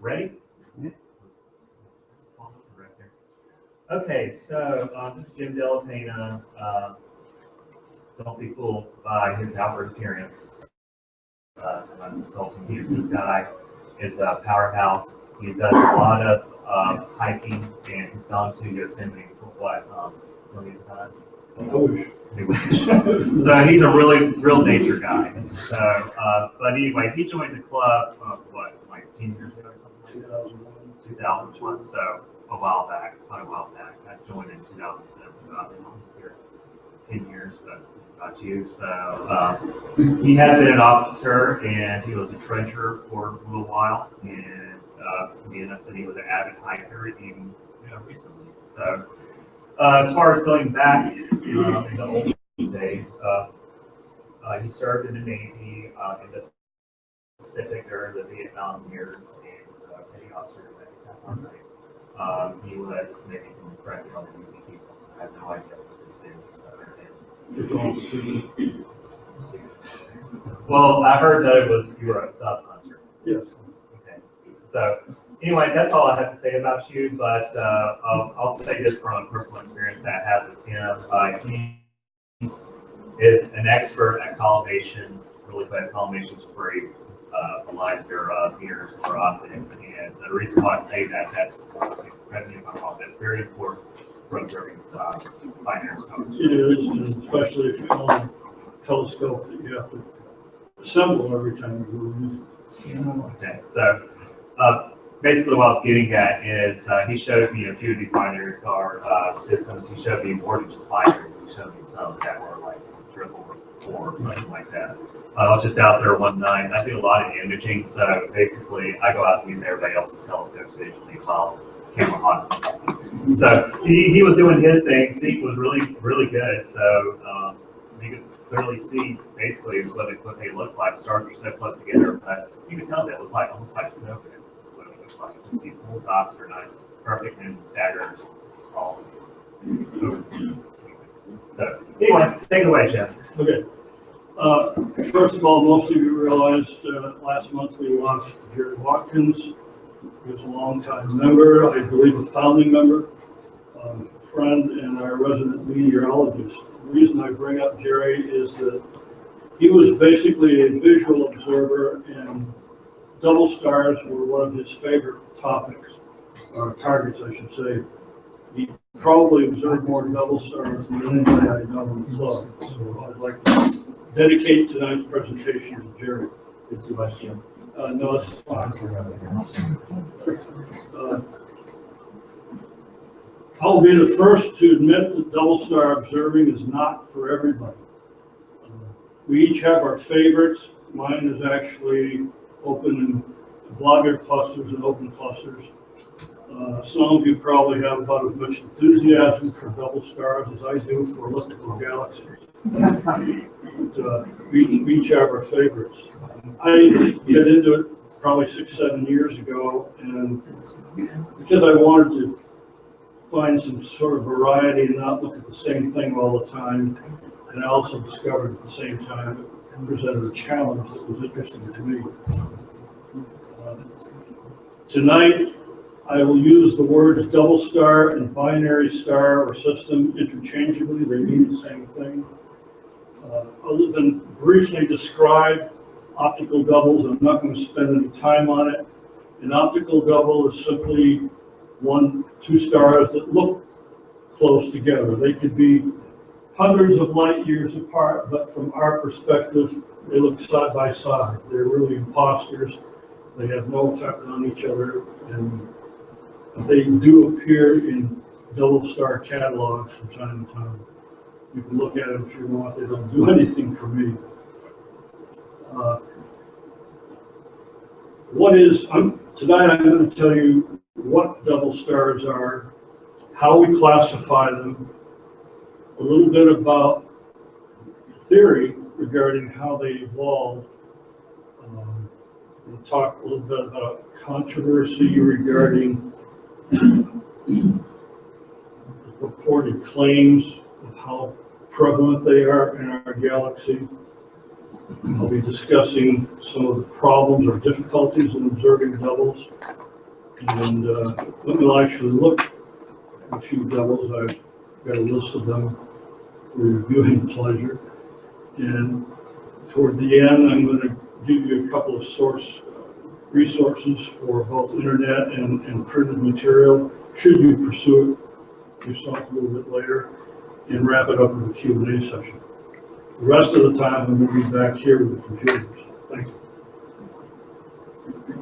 Ready? Okay, so this is Jim Dellapenna. Don't be fooled by his outward appearance. I'm insulting you. This guy is a powerhouse. He does a lot of hiking, and he's gone to Yosemite for what, millions of times? So he's a real nature guy. So, but anyway, he joined the club, what, like 10 years ago or something like that? 2001. So quite a while back. I joined in 2007, so I've been on this here 10 years, but it's about you. So he has been an officer, and he was a treasurer for a little while, and I said he was an avid hiker, even recently. So as far as going back in the old days, he served in the Navy in the Pacific during the Vietnam years, and petty officer at that time. He was maybe corrected on the UPC. I have no idea what this is. Well, I heard that you were a sub hunter. Yes. Okay. So anyway, that's all I have to say about you. But I'll say this from personal experience that I have with him. He is an expert at collimation, really good collimation spray, a line of their mirrors or optics. And the reason why I say that, that's very important for observing binary stars. It is, especially if you're on a telescope that you have to assemble every time you move. Okay, so basically what I was getting at is he showed me a few of these binary star systems. He showed me more than just binary. He showed me some that were like triple or four or something like that. I was just out there one night. I do a lot of imaging, so basically I go out and use everybody else's telescopes visually while camera on. So he was doing his thing. Seek was really good. So you could clearly see basically is what they look like. Stars are so close together, but you can tell they look like almost like snow. That's what it looks like. Just these little dots are nice, perfect and staggered. All. So anyway, take it away, Jeff. Okay. First of all, most of you realized last month we lost Jerry Watkins. He was a longtime member, I believe a founding member, friend, and our resident meteorologist. The reason I bring up Jerry is that he was basically a visual observer, and double stars were one of his favorite topics, or targets, I should say. He probably observed more double stars than anybody I know in the club. So I'd like to dedicate tonight's presentation to Jerry. No, it's fine. I'll be the first to admit that double star observing is not for everybody. We each have our favorites. Mine is actually open in blogger clusters and open clusters. Some of you probably have about as much enthusiasm for double stars as I do for elliptical galaxies. We each have our favorites. I get into it probably 6-7 years ago, and because I wanted to find some sort of variety and not look at the same thing all the time, and I also discovered at the same time it presented a challenge that was interesting to me. Tonight, I will use the words double star and binary star or system interchangeably. They mean the same thing. Other than briefly describe optical doubles, I'm not going to spend any time on it. An optical double is simply two stars that look close together. They could be hundreds of light years apart, but from our perspective, they look side by side. They're really imposters. They have no effect on each other, and they do appear in double star catalogs from time to time. You can look at them if you want. They don't do anything for me. Tonight I'm going to tell you what double stars are, how we classify them, a little bit about theory regarding how they evolved. We'll talk a little bit about controversy regarding the purported claims of how prevalent they are in our galaxy. I'll be discussing some of the problems or difficulties in observing doubles. And we'll actually look at a few doubles. I've got a list of them for your viewing pleasure. And toward the end, I'm going to give you a couple of resources for both internet and printed material, should you pursue it yourself a little bit later, and wrap it up with a Q&A session. The rest of the time, I'm going to be back here with the computers. Thank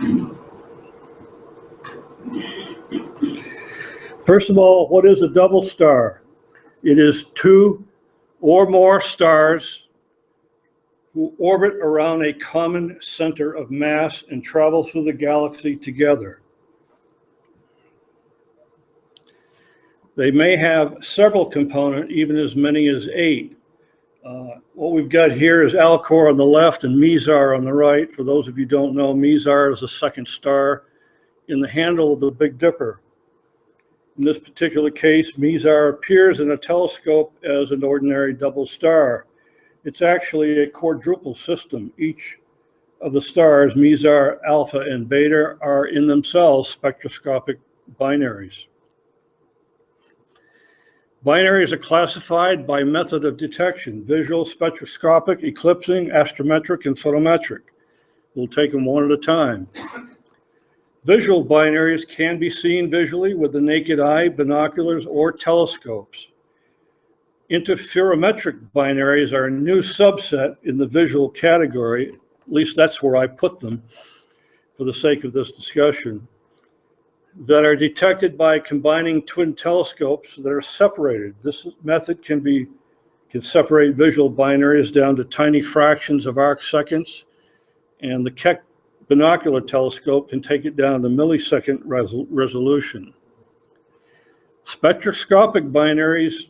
you. First of all, what is a double star? It is two or more stars who orbit around a common center of mass and travel through the galaxy together. They may have several components, even as many as 8. What we've got here is Alcor on the left and Mizar on the right. For those of you who don't know, Mizar is the second star in the handle of the Big Dipper. In this particular case, Mizar appears in a telescope as an ordinary double star. It's actually a quadruple system. Each of the stars, Mizar, Alpha, and Beta, are in themselves spectroscopic binaries. Binaries are classified by method of detection: visual, spectroscopic, eclipsing, astrometric, and photometric. We'll take them one at a time. Visual binaries can be seen visually with the naked eye, binoculars, or telescopes. Interferometric binaries are a new subset in the visual category, at least that's where I put them for the sake of this discussion, that are detected by combining twin telescopes that are separated. This method can separate visual binaries down to tiny fractions of arc seconds, and the Keck binocular telescope can take it down to millisecond resolution. Spectroscopic binaries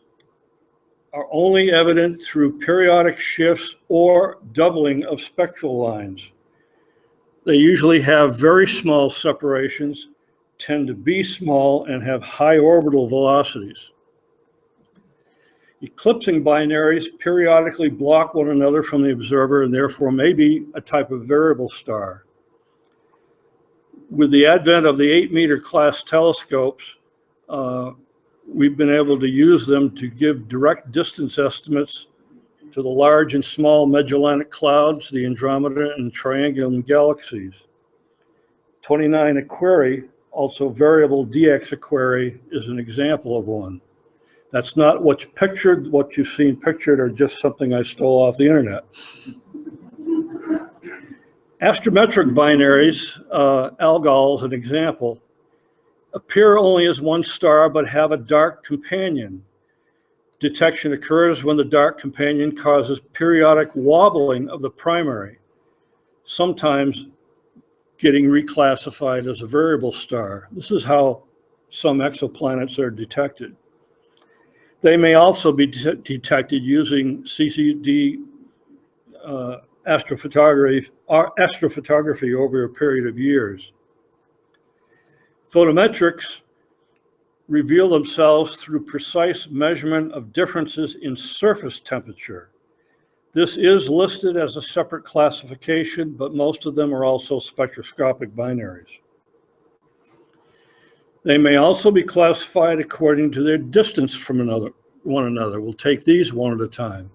are only evident through periodic shifts or doubling of spectral lines. They usually have very small separations, tend to be small, and have high orbital velocities. Eclipsing binaries periodically block one another from the observer and therefore may be a type of variable star. With the advent of the 8-meter class telescopes, we've been able to use them to give direct distance estimates to the large and small Magellanic Clouds, the Andromeda and Triangulum galaxies. 29 Aquarii, also variable DX Aquarii, is an example of one. That's not what's pictured. What you've seen pictured are just something I stole off the internet. Astrometric binaries, Algol is an example, appear only as one star but have a dark companion. Detection occurs when the dark companion causes periodic wobbling of the primary, sometimes getting reclassified as a variable star. This is how some exoplanets are detected. They may also be detected using CCD astrophotography over a period of years. Photometrics reveal themselves through precise measurement of differences in surface temperature. This is listed as a separate classification, but most of them are also spectroscopic binaries. They may also be classified according to their distance from one another. We'll take these one at a time.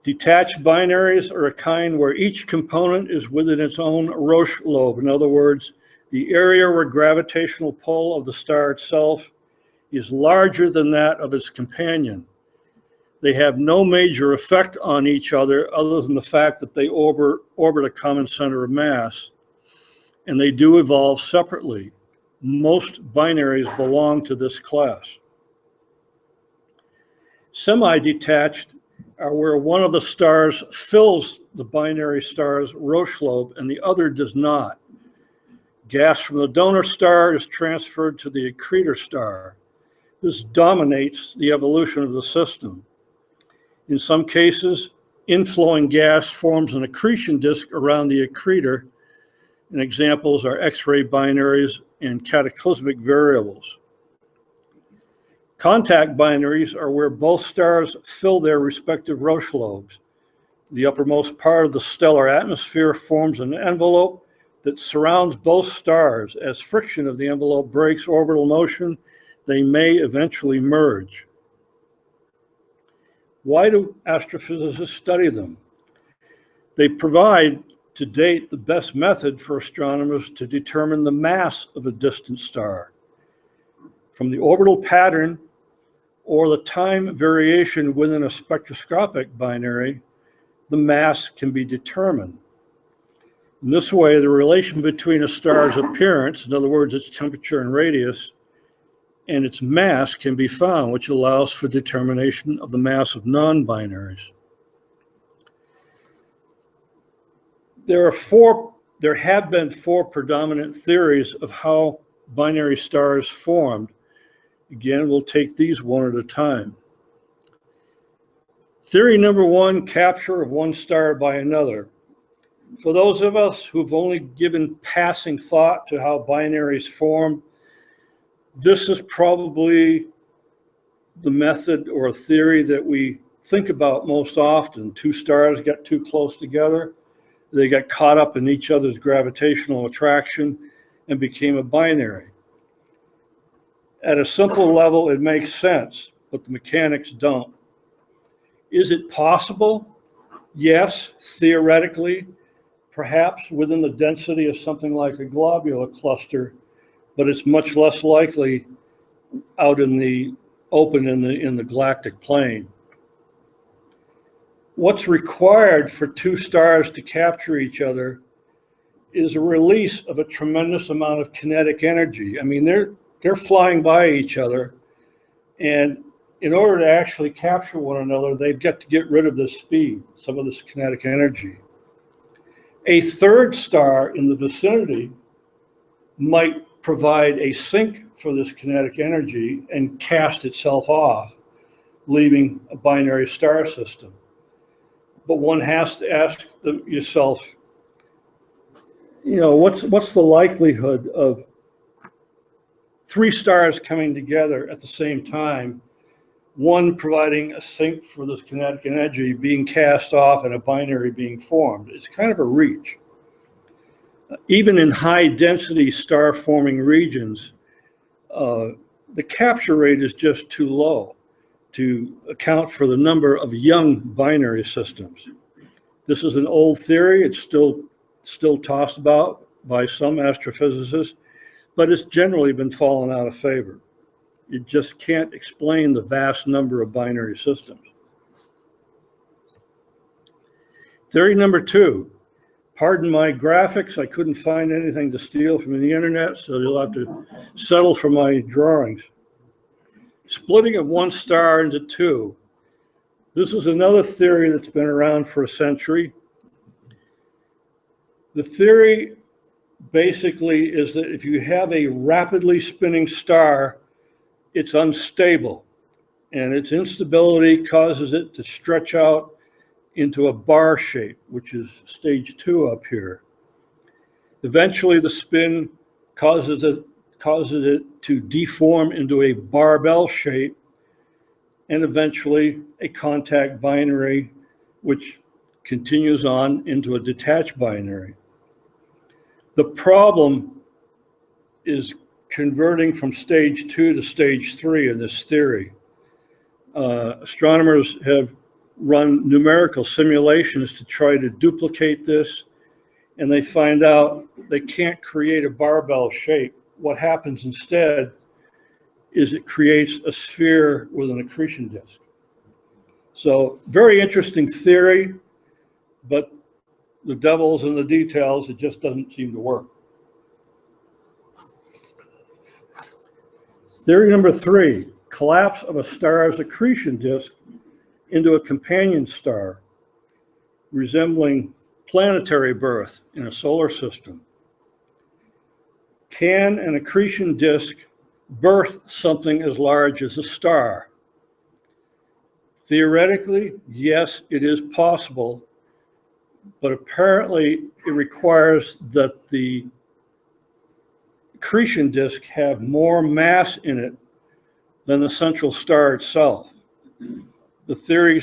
Detached binaries are a kind where each component is within its own Roche lobe. In other words, the area where gravitational pull of the star itself is larger than that of its companion. They have no major effect on each other than the fact that they orbit a common center of mass, and they do evolve separately. Most binaries belong to this class. Semi-detached are where one of the stars fills the binary star's Roche lobe and the other does not. Gas from the donor star is transferred to the accretor star. This dominates the evolution of the system. In some cases, inflowing gas forms an accretion disk around the accretor, and examples are X-ray binaries and cataclysmic variables. Contact binaries are where both stars fill their respective Roche lobes. The uppermost part of the stellar atmosphere forms an envelope that surrounds both stars. As friction of the envelope breaks orbital motion, they may eventually merge. Why do astrophysicists study them? They provide, to date, the best method for astronomers to determine the mass of a distant star. From the orbital pattern or the time variation within a spectroscopic binary, the mass can be determined. In this way, the relation between a star's appearance, in other words, its temperature and radius, and its mass can be found, which allows for determination of the mass of non-binaries. There have been four predominant theories of how binary stars formed. Again, we'll take these one at a time. Theory number one, capture of one star by another. For those of us who've only given passing thought to how binaries form, this is probably the method or theory that we think about most often. Two stars got too close together. They got caught up in each other's gravitational attraction and became a binary. At a simple level, it makes sense, but the mechanics don't. Is it possible? Yes, theoretically, perhaps within the density of something like a globular cluster, but it's much less likely out in the open in the galactic plane. What's required for two stars to capture each other is a release of a tremendous amount of kinetic energy. I mean, they're flying by each other, and in order to actually capture one another, they've got to get rid of this speed, some of this kinetic energy. A third star in the vicinity might provide a sink for this kinetic energy and cast itself off, leaving a binary star system. But one has to ask yourself, what's the likelihood of three stars coming together at the same time, one providing a sink for this kinetic energy being cast off and a binary being formed? It's kind of a reach. Even in high density star forming regions, the capture rate is just too low to account for the number of young binary systems. This is an old theory. It's still tossed about by some astrophysicists, but it's generally been fallen out of favor. You just can't explain the vast number of binary systems. Theory number two, pardon my graphics, I couldn't find anything to steal from the internet, so you'll have to settle for my drawings. Splitting of one star into two. This is another theory that's been around for a century. The theory basically is that if you have a rapidly spinning star, it's unstable, and its instability causes it to stretch out into a bar shape, which is stage two up here. Eventually, the spin causes it to deform into a barbell shape, and eventually a contact binary, which continues on into a detached binary. The problem is converting from stage two to stage three in this theory. Astronomers have run numerical simulations to try to duplicate this, and they find out they can't create a barbell shape. What happens instead is it creates a sphere with an accretion disk. So very interesting theory, but the devil's in the details. It just doesn't seem to work. Theory number three, collapse of a star's accretion disk into a companion star, resembling planetary birth in a solar system. Can an accretion disk birth something as large as a star? Theoretically, yes, it is possible, but apparently it requires that the accretion disk have more mass in it than the central star itself. The theory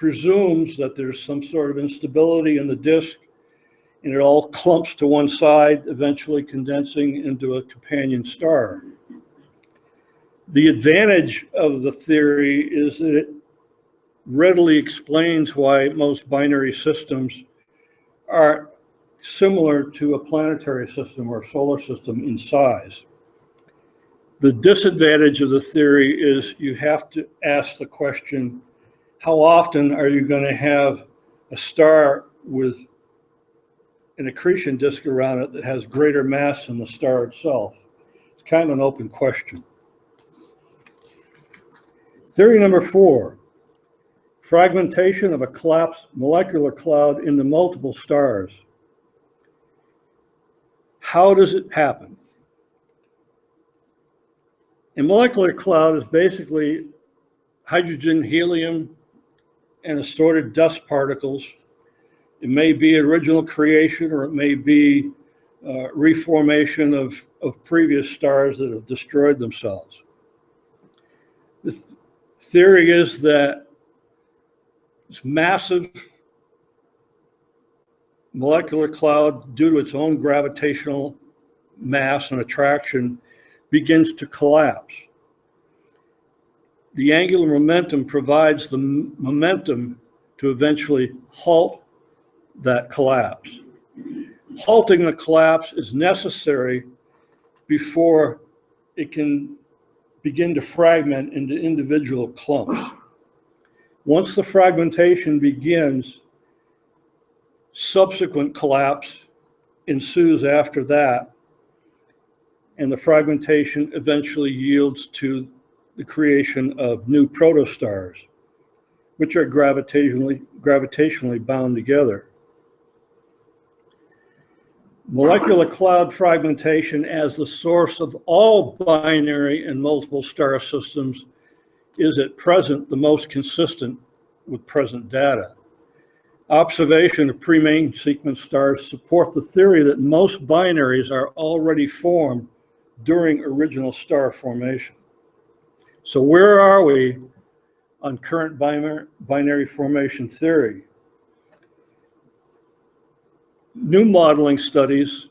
presumes that there's some sort of instability in the disk, and it all clumps to one side, eventually condensing into a companion star. The advantage of the theory is that it readily explains why most binary systems are similar to a planetary system or solar system in size. The disadvantage of the theory is you have to ask the question, how often are you going to have a star with an accretion disk around it that has greater mass than the star itself? It's kind of an open question. Theory number 4, fragmentation of a collapsed molecular cloud into multiple stars. How does it happen? A molecular cloud is basically hydrogen, helium, and assorted dust particles. It may be original creation, or it may be reformation of previous stars that have destroyed themselves. The theory is that this massive molecular cloud, due to its own gravitational mass and attraction, begins to collapse. The angular momentum provides the momentum to eventually halt that collapse. Halting the collapse is necessary before it can begin to fragment into individual clumps. Once the fragmentation begins, subsequent collapse ensues after that, and the fragmentation eventually yields to the creation of new protostars, which are gravitationally bound together. Molecular cloud fragmentation as the source of all binary and multiple star systems is at present the most consistent with present data. Observation of pre-main sequence stars support the theory that most binaries are already formed during original star formation. So where are we on current binary formation theory? New modeling studies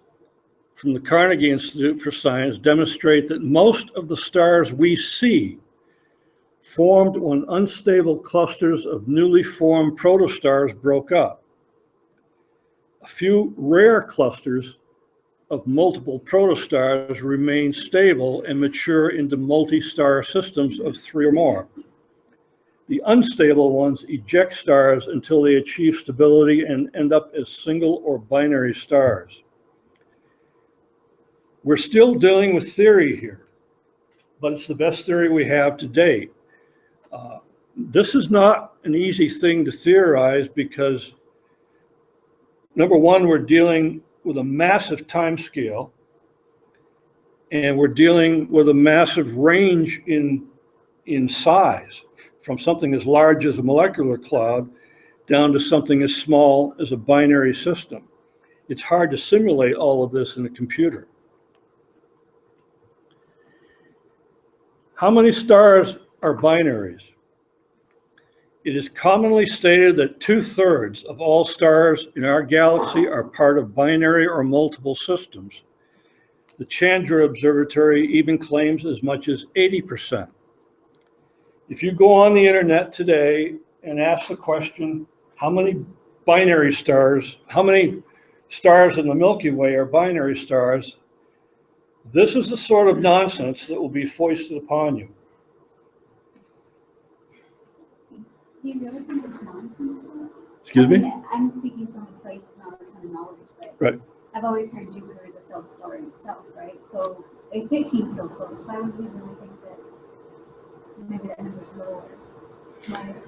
from the Carnegie Institute for Science demonstrate that most of the stars we see formed when unstable clusters of newly formed protostars broke up. A few rare clusters of multiple protostars remain stable and mature into multi-star systems of 3 or more. The unstable ones eject stars until they achieve stability and end up as single or binary stars. We're still dealing with theory here, but it's the best theory we have to date. This is not an easy thing to theorize because, number one, we're dealing with a massive time scale, and we're dealing with a massive range in size, from something as large as a molecular cloud down to something as small as a binary system. It's hard to simulate all of this in a computer. How many stars are binaries? It is commonly stated that 2/3 of all stars in our galaxy are part of binary or multiple systems. The Chandra Observatory even claims as much as 80%. If you go on the internet today and ask the question, how many binary stars, how many stars in the Milky Way are binary stars, this is the sort of nonsense that will be foisted upon you. Do you really think it's nonsense? Excuse me? I'm speaking from a place of not a ton of knowledge, but Right. I've always heard Jupiter is a filled star in itself, right? So if it came so close, why would we really think that maybe that number's lower?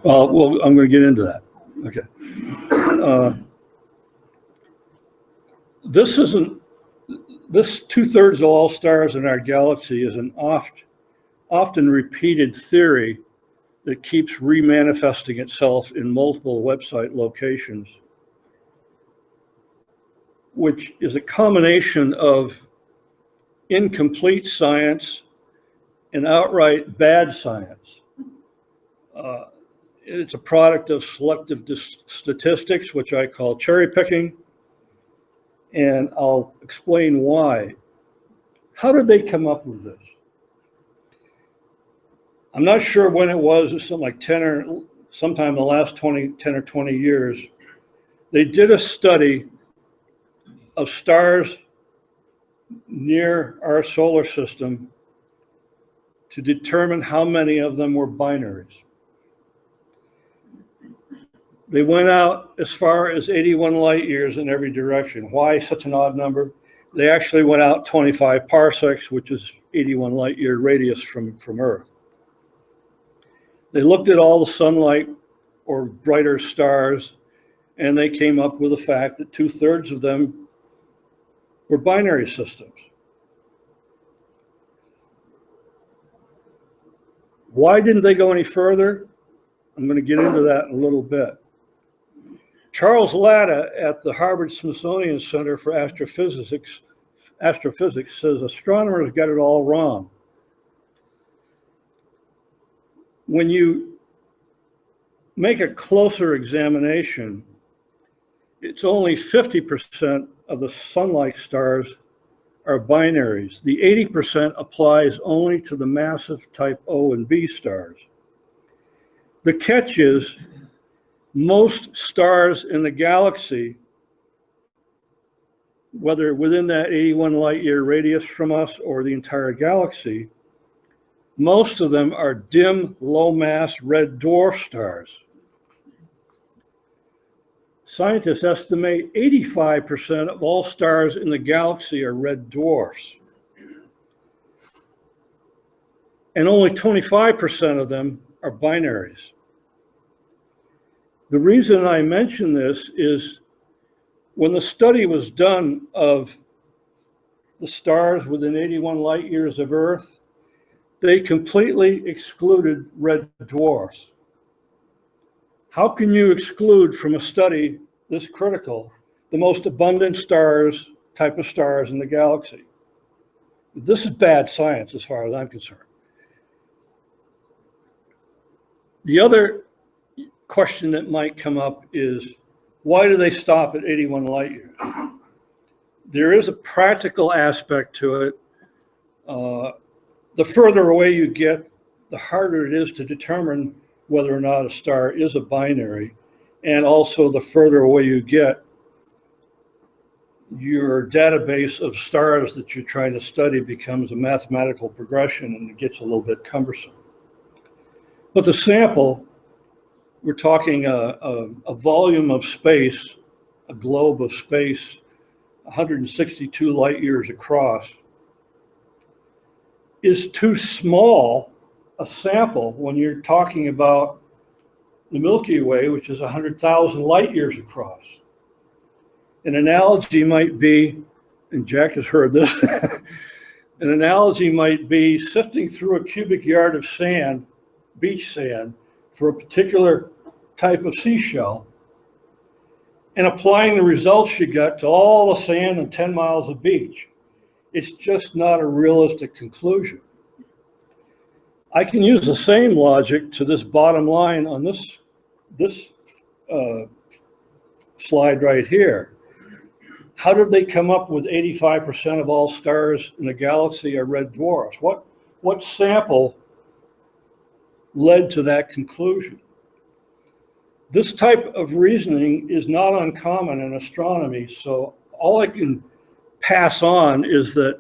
Well, I'm going to get into that. Okay. This 2/3 of all stars in our galaxy is an often repeated theory that keeps remanifesting itself in multiple website locations, which is a combination of incomplete science and outright bad science. It's a product of selective statistics, which I call cherry picking, and I'll explain why. How did they come up with this? I'm not sure when it was something like 10 or sometime in the last 10 or 20 years. They did a study of stars near our solar system to determine how many of them were binaries. They went out as far as 81 light years in every direction. Why such an odd number? They actually went out 25 parsecs, which is 81 light year radius from Earth. They looked at all the sunlight or brighter stars, and they came up with the fact that 2/3 of them were binary systems. Why didn't they go any further? I'm going to get into that in a little bit. Charles Latta at the Harvard-Smithsonian Center for Astrophysics says astronomers got it all wrong. When you make a closer examination, it's only 50% of the sun-like stars are binaries. The 80% applies only to the massive type O and B stars. The catch is most stars in the galaxy, whether within that 81 light year radius from us or the entire galaxy, most of them are dim, low mass red dwarf stars. Scientists estimate 85% of all stars in the galaxy are red dwarfs. And only 25% of them are binaries. The reason I mention this is when the study was done of the stars within 81 light years of Earth, they completely excluded red dwarfs. How can you exclude from a study this critical the most abundant type of stars in the galaxy? This is bad science as far as I'm concerned. The other question that might come up is, why do they stop at 81 light years? There is a practical aspect to it. The further away you get, the harder it is to determine whether or not a star is a binary. And also the further away you get, your database of stars that you're trying to study becomes a mathematical progression, and it gets a little bit cumbersome. But the sample, we're talking a volume of space, a globe of space, 162 light years across, is too small a sample when you're talking about the Milky Way, which is 100,000 light years across. An analogy might be, and Jack has heard this, an analogy might be sifting through a cubic yard of sand, beach sand, for a particular type of seashell, and applying the results you got to all the sand and 10 miles of beach. It's just not a realistic conclusion. I can use the same logic to this bottom line on this slide right here. How did they come up with 85% of all stars in the galaxy are red dwarfs? What sample led to that conclusion? This type of reasoning is not uncommon in astronomy, so all I can pass on is that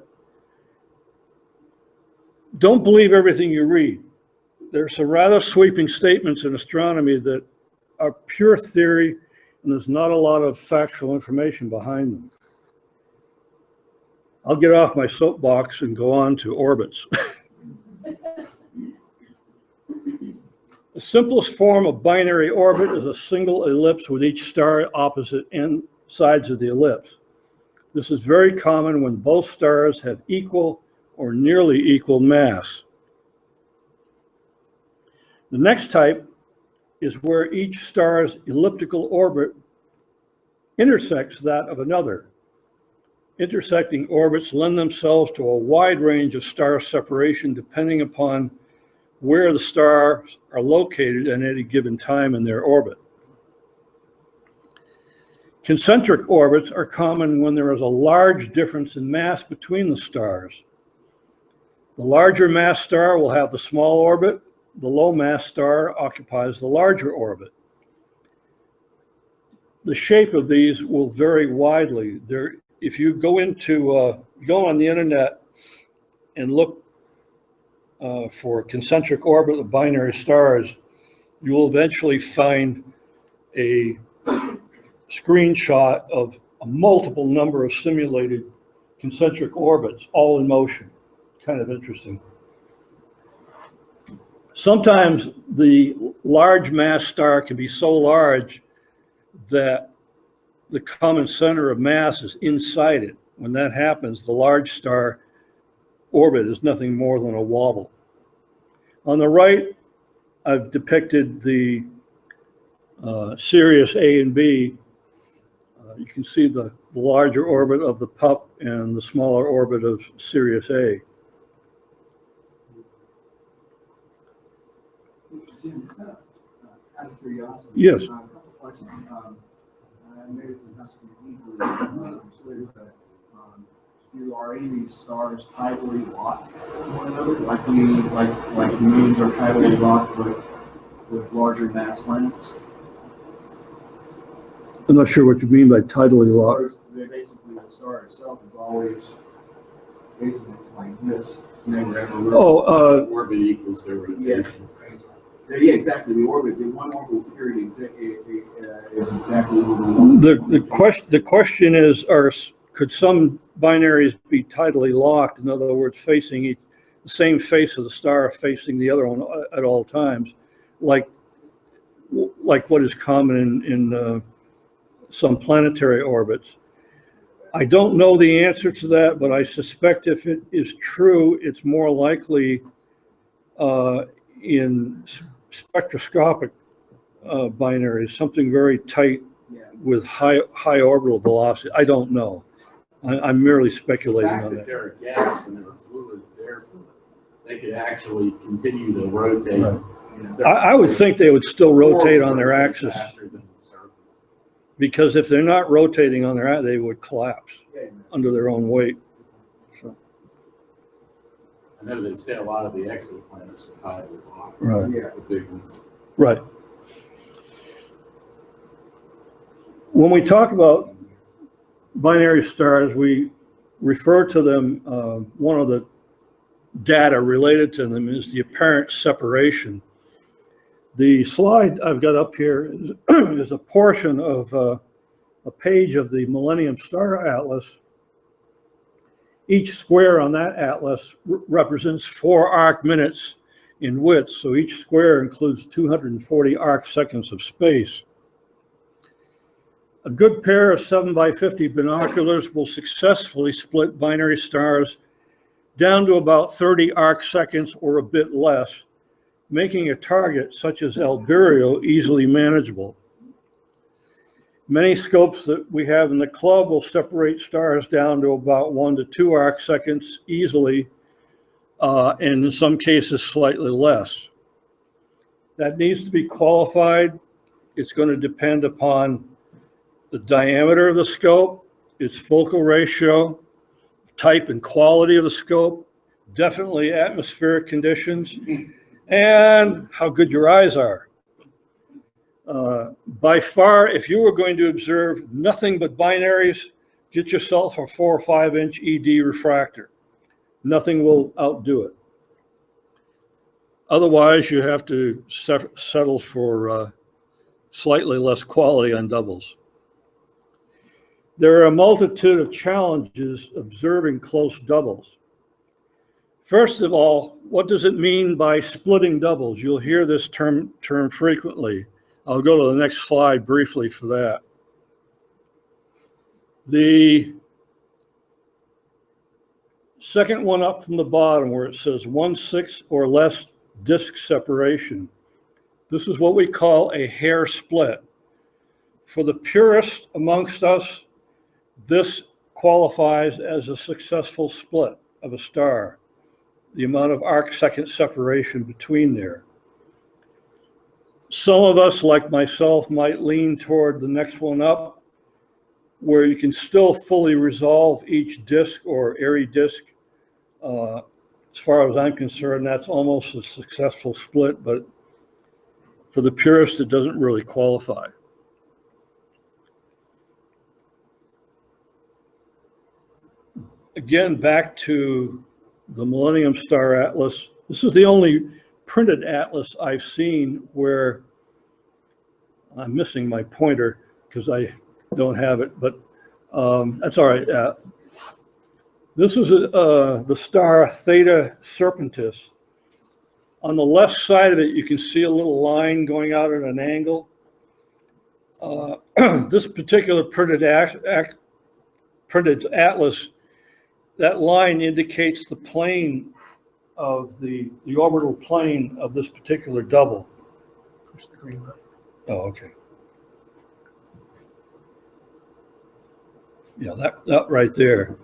don't believe everything you read. There's some rather sweeping statements in astronomy that are pure theory, and there's not a lot of factual information behind them. I'll get off my soapbox and go on to orbits. The simplest form of binary orbit is a single ellipse with each star opposite end sides of the ellipse. This is very common when both stars have equal or nearly equal mass. The next type is where each star's elliptical orbit intersects that of another. Intersecting orbits lend themselves to a wide range of star separation depending upon where the stars are located at any given time in their orbit. Concentric orbits are common when there is a large difference in mass between the stars. The larger mass star will have the small orbit. The low mass star occupies the larger orbit. The shape of these will vary widely. If you go on the internet and look for concentric orbit of binary stars, you will eventually find a screenshot of a multiple number of simulated concentric orbits, all in motion. Kind of interesting. Sometimes the large mass star can be so large that the common center of mass is inside it. When that happens, the large star orbit is nothing more than a wobble. On the right, I've depicted the Sirius A and B. You can see the larger orbit of the PUP and the smaller orbit of Sirius A. Jim, out of curiosity. Yes. A couple questions. Maybe this has to be easily understood, but are any of these stars tidally locked to one another? Like moons are tidally locked with larger mass planets? I'm not sure what you mean by tidally locked. They're basically, the star itself is always basically like this. Wherever Orbit equals their rotation. Yeah, exactly. The orbit, the one orbital period is exactly what we want. The question is, could some binaries be tidally locked? In other words, facing the same face of the star, facing the other one at all times, like what is common in some planetary orbits. I don't know the answer to that, but I suspect if it is true, it's more likely in spectroscopic binaries, something very tight with high orbital velocity. I don't know. I'm merely speculating The fact on that that. they're a gas and they're fluid, therefore they could actually continue to rotate. Right. I would think they would still rotate on their axis, faster than the surface. because if they're not rotating on their axis, they would collapse under their own weight. So, I know they say a lot of the exoplanets are highly locked. right. Yeah. The big ones. Right. When we talk about binary stars, we refer to them, one of the data related to them is the apparent separation. The slide I've got up here is a portion of a page of the Millennium Star Atlas. Each square on that atlas represents 4 arc minutes in width, so each square includes 240 arc seconds of space. A good pair of 7x50 binoculars will successfully split binary stars down to about 30 arc seconds or a bit less, making a target such as Albireo easily manageable. Many scopes that we have in the club will separate stars down to about 1 to 2 arc seconds easily, and in some cases slightly less. That needs to be qualified. It's going to depend upon the diameter of the scope, its focal ratio, type and quality of the scope, definitely atmospheric conditions, and how good your eyes are. By far, if you were going to observe nothing but binaries, get yourself a 4 or 5 inch ED refractor. Nothing will outdo it. Otherwise, you have to settle for slightly less quality on doubles. There are a multitude of challenges observing close doubles. First of all, what does it mean by splitting doubles? You'll hear this term frequently. I'll go to the next slide briefly for that. The second one up from the bottom where it says 1/6 or less disk separation. This is what we call a hair split. For the purist amongst us, this qualifies as a successful split of a star. the amount of arc-second separation between there. Some of us, like myself, might lean toward the next one up, where you can still fully resolve each disk or airy disk. As far as I'm concerned, that's almost a successful split, but for the purist, it doesn't really qualify. Again, back to the Millennium Star Atlas. This is the only printed atlas I've seen where I'm missing my pointer because I don't have it, but that's all right. This is the star Theta Serpentis. On the left side of it, you can see a little line going out at an angle. This particular printed atlas, that line indicates the plane of the orbital plane of this particular double. Oh, okay. Yeah, that right there.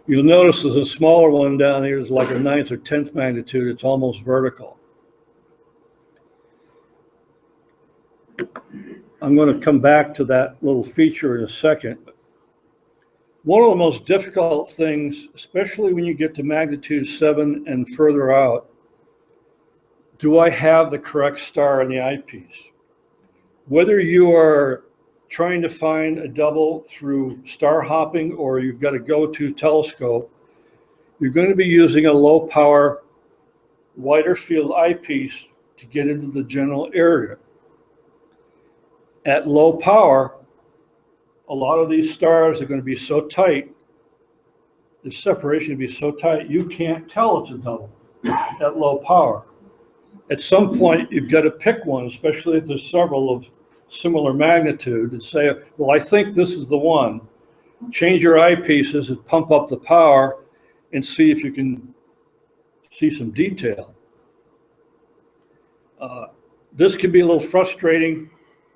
You'll notice there's a smaller one down here. It's like a 9th or 10th magnitude. It's almost vertical. I'm going to come back to that little feature in a second. One of the most difficult things, especially when you get to magnitude 7 and further out, do I have the correct star in the eyepiece? Whether you are trying to find a double through star hopping or you've got a go-to telescope, you're going to be using a low power, wider field eyepiece to get into the general area. At low power, a lot of these stars are going to be so tight, the separation will be so tight, you can't tell it's a double at low power. At some point, you've got to pick one, especially if there's several of similar magnitude, and say, well, I think this is the one. Change your eyepieces and pump up the power and see if you can see some detail. This can be a little frustrating.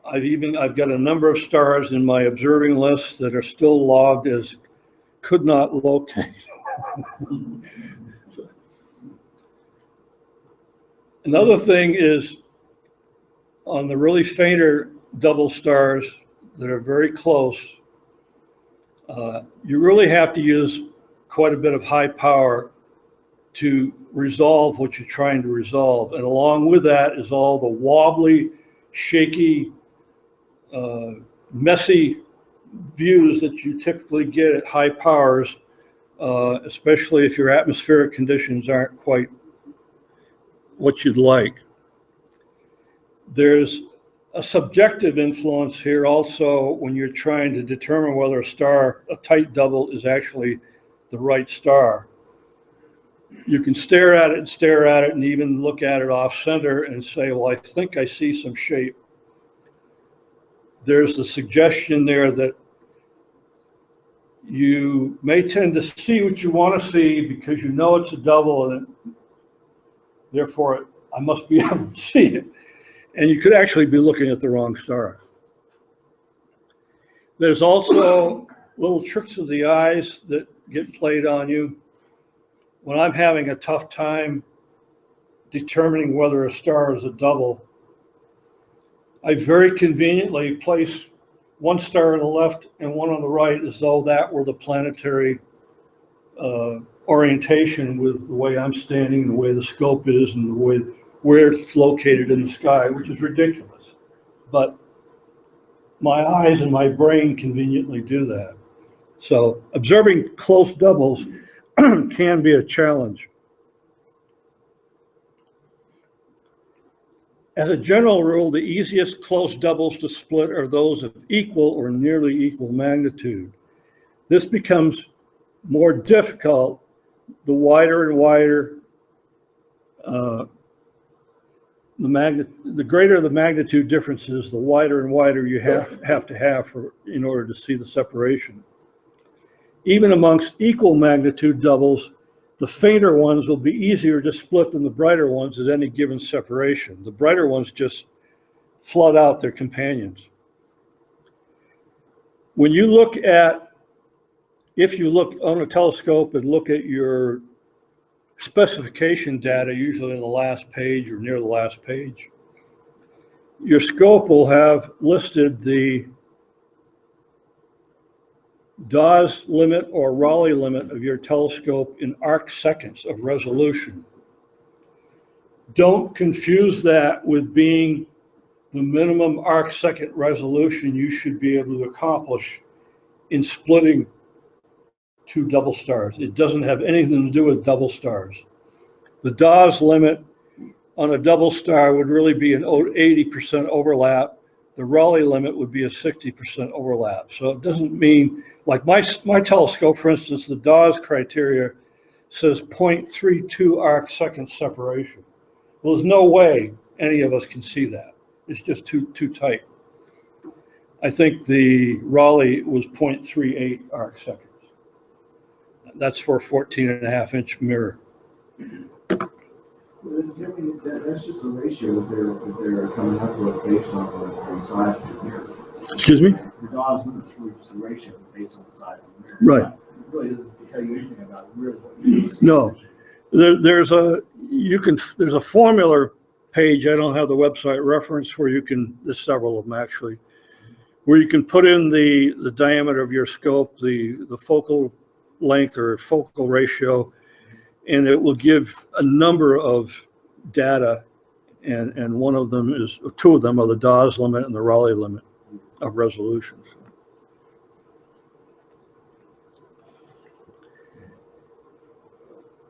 I've got a number of stars in my observing list that are still logged as could not locate. So, another thing is on the really fainter double stars that are very close, you really have to use quite a bit of high power to resolve what you're trying to resolve. And along with that is all the wobbly, shaky, messy views that you typically get at high powers, especially if your atmospheric conditions aren't quite what you'd like. There's a subjective influence here also when you're trying to determine whether a tight double is actually the right star. You can stare at it and even look at it off center and say, well, I think I see some shape. There's the suggestion there that you may tend to see what you want to see because you know it's a double and therefore I must be able to see it. And you could actually be looking at the wrong star. There's also little tricks of the eyes that get played on you. When I'm having a tough time determining whether a star is a double, I very conveniently place one star on the left and one on the right as though that were the planetary orientation with the way I'm standing, the way the scope is, and the way where it's located in the sky, which is ridiculous. But my eyes and my brain conveniently do that. So observing close doubles can be a challenge. As a general rule, the easiest close doubles to split are those of equal or nearly equal magnitude. This becomes more difficult the wider and wider the greater the magnitude differences, the wider and wider you have to have in order to see the separation. Even amongst equal magnitude doubles, the fainter ones will be easier to split than the brighter ones at any given separation. The brighter ones just flood out their companions. When you look at, if you look on a telescope and look at your specification data, usually in the last page or near the last page. Your scope will have listed the Dawes limit or Raleigh limit of your telescope in arc seconds of resolution. Don't confuse that with being the minimum arc second resolution you should be able to accomplish in splitting two double stars. It doesn't have anything to do with double stars. The Dawes limit on a double star would really be an 80% overlap. The Raleigh limit would be a 60% overlap. So it doesn't mean, like my telescope, for instance, the Dawes criteria says 0.32 arc second separation. Well, there's no way any of us can see that. It's just too tight. I think the Raleigh was 0.38 arc seconds. That's for a 14.5-inch mirror. That's just a ratio that they're coming up with based on the size of the mirror. Excuse me? The Dawes limit is really just a ratio based on the size of the mirror. Right. It really doesn't tell you anything about really what you see. No. There's a formula page, I don't have the website reference, where you can, there's several of them actually, where you can put in the diameter of your scope, the focal length or focal ratio, and it will give a number of data, and one of them is, two of them are the Dawes limit and the Raleigh limit of resolutions.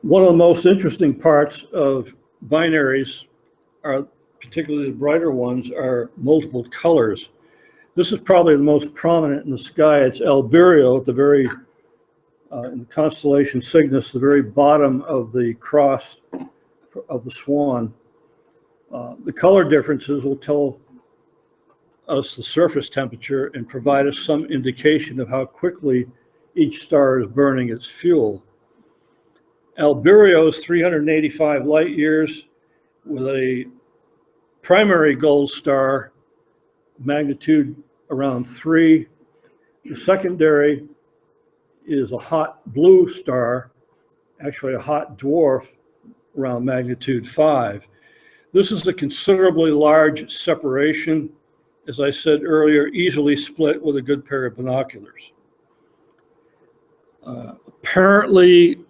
One of the most interesting parts of binaries are, particularly the brighter ones, are multiple colors. This is probably the most prominent in the sky. It's Albireo at the very, in the constellation Cygnus, the very bottom of the cross of the swan. The color differences will tell us the surface temperature and provide us some indication of how quickly each star is burning its fuel. Albireo is 385 light years with a primary gold star, magnitude around 3. The secondary is a hot blue star, actually a hot dwarf, around magnitude 5. This is a considerably large separation, as I said earlier, easily split with a good pair of binoculars. Apparently,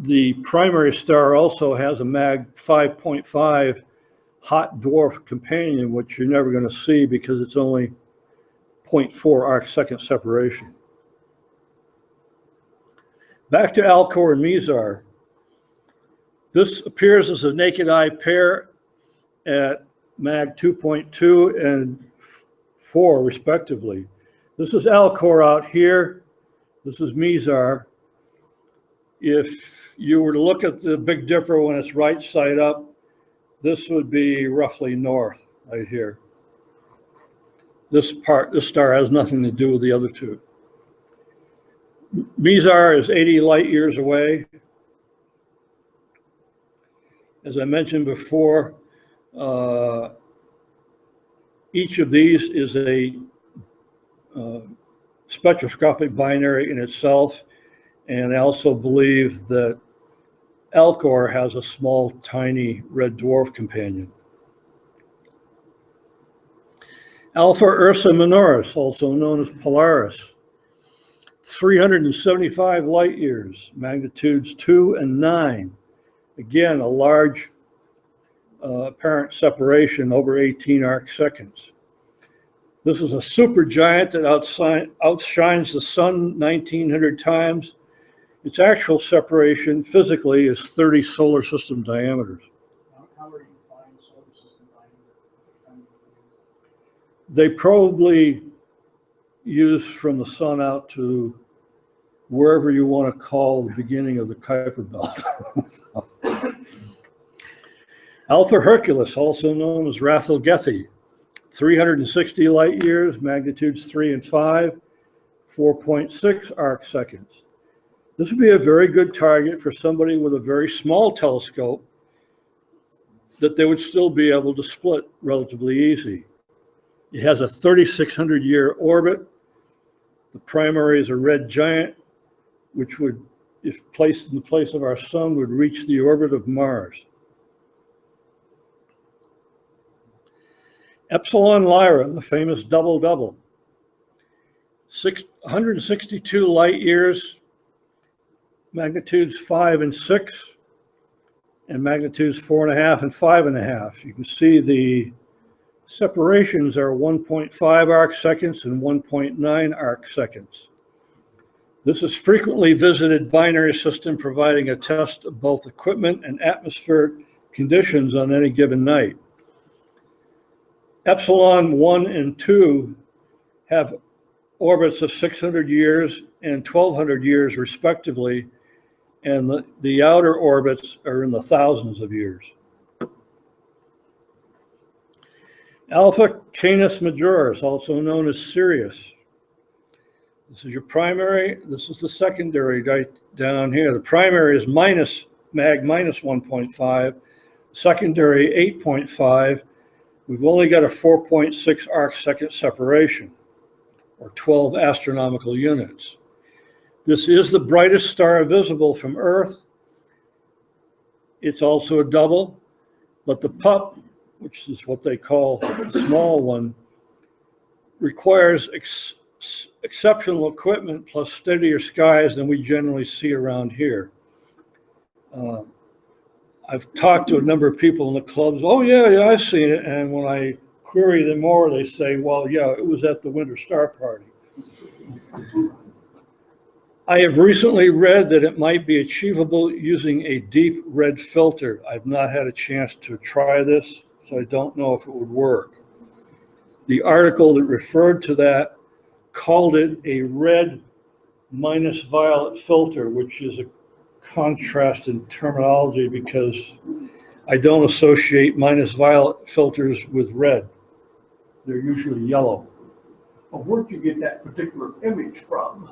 the primary star also has a mag 5.5 hot dwarf companion, which you're never going to see because it's only 0.4 arc second separation. Back to Alcor and Mizar. This appears as a naked eye pair at mag 2.2 and 4 respectively. This is Alcor out here. This is Mizar. If you were to look at the Big Dipper when it's right side up, this would be roughly north right here. This star has nothing to do with the other two. Mizar is 80 light years away. As I mentioned before, each of these is a spectroscopic binary in itself, and I also believe that Alcor has a small, tiny red dwarf companion. Alpha Ursa Minoris, also known as Polaris, 375 light years, magnitudes 2 and 9. Again, a large apparent separation over 18 arc seconds. This is a supergiant that outshines the sun 1,900 times. Its actual separation physically is 30 solar system diameters. How are you defining solar system diameter? They probably use from the sun out to wherever you want to call the beginning of the Kuiper belt. Alpha Hercules, also known as Raphael Gethy, 360 light years, magnitudes 3 and 5, 4.6 arc seconds. This would be a very good target for somebody with a very small telescope that they would still be able to split relatively easy. It has a 3,600-year orbit. The primary is a red giant, which would if placed in the place of our sun, would reach the orbit of Mars. Epsilon Lyra, the famous double-double. 162 light years, magnitudes 5 and 6, and magnitudes 4.5 and 5.5. You can see the separations are 1.5 arc seconds and 1.9 arc seconds. This is frequently visited binary system providing a test of both equipment and atmospheric conditions on any given night. Epsilon 1 and 2 have orbits of 600 years and 1200 years respectively, and the outer orbits are in the thousands of years. Alpha Canis Majoris, also known as Sirius. This is your primary, this is the secondary right down here. The primary is mag minus 1.5, secondary 8.5. We've only got a 4.6 arc second separation, or 12 astronomical units. This is the brightest star visible from Earth. It's also a double, but the pup, which is what they call the small one, requires exceptional equipment plus steadier skies than we generally see around here. I've talked to a number of people in the clubs. Oh yeah, I've seen it. And when I query them more, they say, well, yeah, it was at the Winter Star Party. I have recently read that it might be achievable using a deep red filter. I've not had a chance to try this, so I don't know if it would work. The article that referred to that called it a red minus violet filter, which is a contrast in terminology because I don't associate minus violet filters with red. They're usually yellow. Well, where'd you get that particular image from?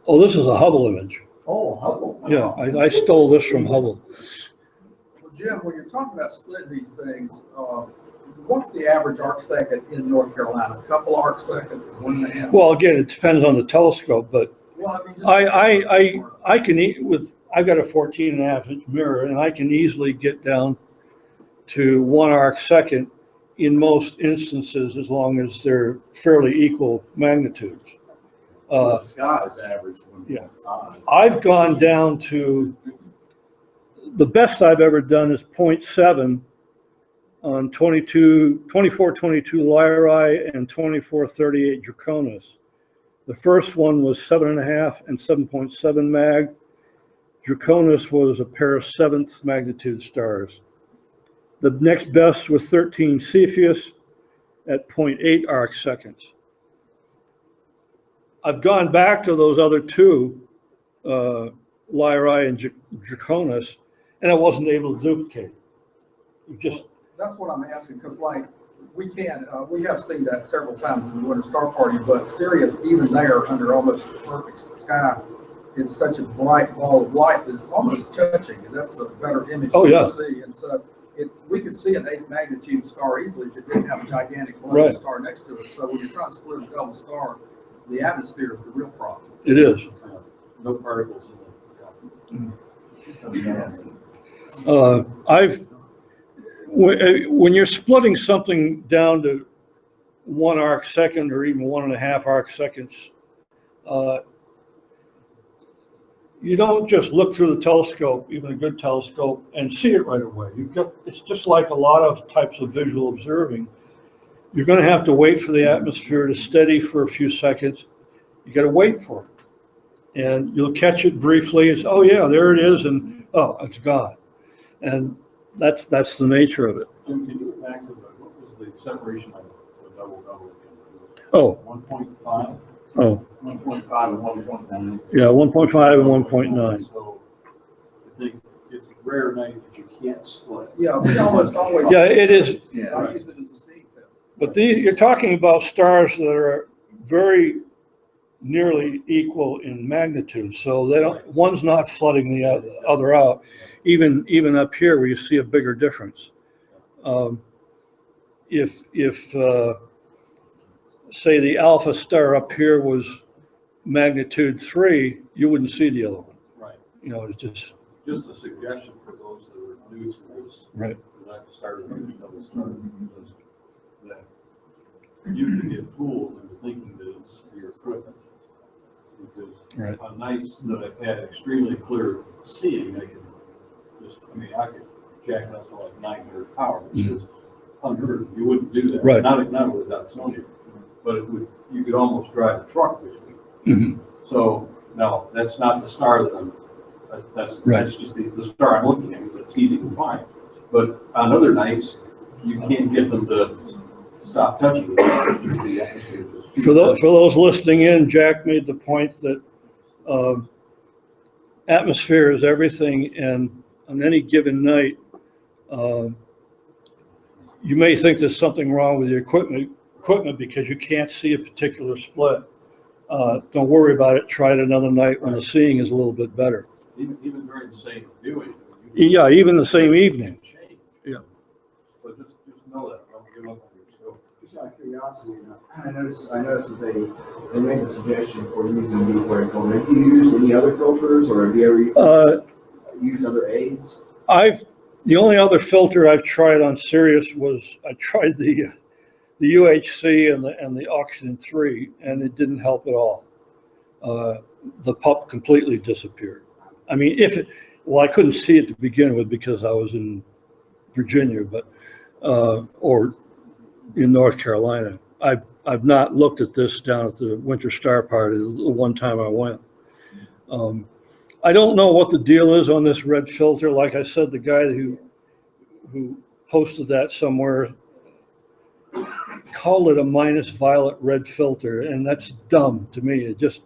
Oh, this is a Hubble image. Oh, Hubble. Yeah, I stole this from Hubble. Well, Jim, when you're talking about splitting these things, what's the average arc second in North Carolina? A couple arc seconds, 1.5? Well, again, it depends on the telescope, but Well, I mean, just I can eat with, I've got a 14.5 inch mirror and I can easily get down to 1 arc second in most instances as long as they're fairly equal magnitudes. The sky's average 1.5. Yeah. I've gone down to, the best I've ever done is 0.7 on 2422 Lyrae and 2438 Draconis. The first one was 7.5 and 7.7 mag. Draconis was a pair of 7th magnitude stars. The next best was 13 Cepheus at 0.8 arc seconds. I've gone back to those other two, Lyrae and Draconis, and I wasn't able to duplicate it. Just that's what I'm asking, because like we have seen that several times in the Winter Star Party, but Sirius, even there under almost perfect sky, is such a bright ball of light that it's almost touching, and that's a better image to see. And so we could see an 8th magnitude star easily if it didn't have a gigantic black star next to it. So when you're trying to split a double star, the atmosphere is the real problem. it is. No particles in it. When you're splitting something down to 1 arc second or even 1.5 arc seconds, you don't just look through the telescope, even a good telescope, and see it right away. It's just like a lot of types of visual observing. You're going to have to wait for the atmosphere to steady for a few seconds. You got to wait for it. And you'll catch it briefly. It's, oh yeah, there it is. And oh, it's gone. And that's the nature of it. Jim, can you go back to what was the separation of the double-double again? Oh. 1.5? Oh. 1.5 and 1.9. Yeah, 1.5 and 1.9. So I think it's a rare night that you can't split. Yeah, we almost always. Yeah, it is. I use it as a seed test. But you're talking about stars that are very nearly equal in magnitude. So they don't, one's not flooding the other out. Even up here where you see a bigger difference. If say the alpha star up here was magnitude 3, you wouldn't see the other one. you know, it's just, Just a suggestion for those that are new to this. right. Not to start a double start, because that you can get fooled into thinking that it's your equipment. Because Right. on nights that I've had extremely clear seeing, I can just, I mean, I could jack it up to like 900 power, which is unheard of. You wouldn't do that. Right. Not without Sony, but it would, you could almost drive a truck this week. Mhm. So, no, that's not the star that I'm, that's Right. just the star I'm looking at, because it's easy to find. But on other nights, you can't get them to stop touching it. The atmosphere is just- For those listening in, Jack made the point that atmosphere is everything, and on any given night, you may think there's something wrong with your equipment because you can't see a particular split. Don't worry about it. Try it another night when the seeing is a little bit better. Even during the same viewing. Yeah, even the same evening. Change. Yeah. But just know that, don't give up on your scope. Just out of curiosity, I noticed that they made a suggestion for using deep water filter. Have you used any other filters, or have you ever used other aids? The only other filter I've tried on Sirius was I tried the UHC and the Oxygen 3, and it didn't help at all. The pup completely disappeared. I mean, I couldn't see it to begin with because I was in Virginia, but or in North Carolina. I've not looked at this down at the Winter Star Party the one time I went. I don't know what the deal is on this red filter. Like I said, the guy who posted that somewhere called it a minus violet red filter, and that's dumb to me. It just,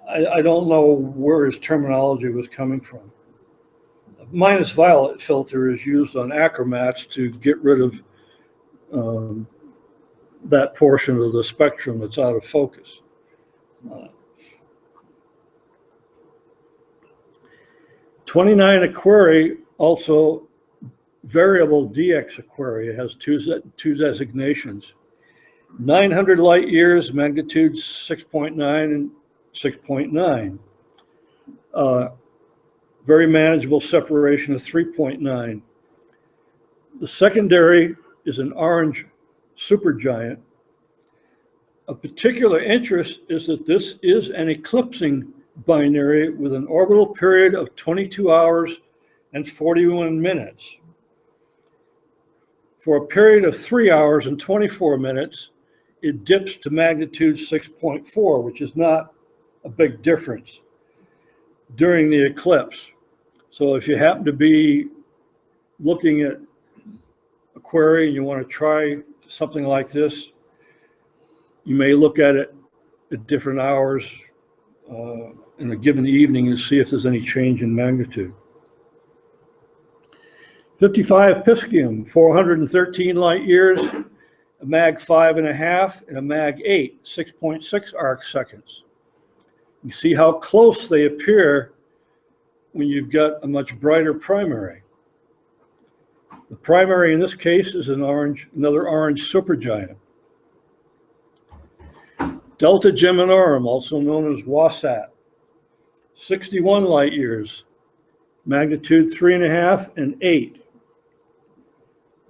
I don't know where his terminology was coming from. A minus violet filter is used on acromats to get rid of that portion of the spectrum that's out of focus. 29 Aquarii, also variable DX Aquarii, has two designations. 900 light years, magnitudes 6.9 and 6.9. Very manageable separation of 3.9. The secondary is an orange supergiant. Of particular interest is that this is an eclipsing binary with an orbital period of 22 hours and 41 minutes. For a period of 3 hours and 24 minutes, it dips to magnitude 6.4, which is not a big difference during the eclipse. So if you happen to be looking at Aquarii and you want to try something like this, you may look at it at different hours in a given evening and see if there's any change in magnitude. 55 Piscium, 413 light years, a mag 5.5 and a mag 8, 6.6 arc seconds. You see how close they appear when you've got a much brighter primary. The primary in this case is another orange supergiant. Delta Geminorum, also known as Wasat, 61 light years, magnitude 3.5 and 8.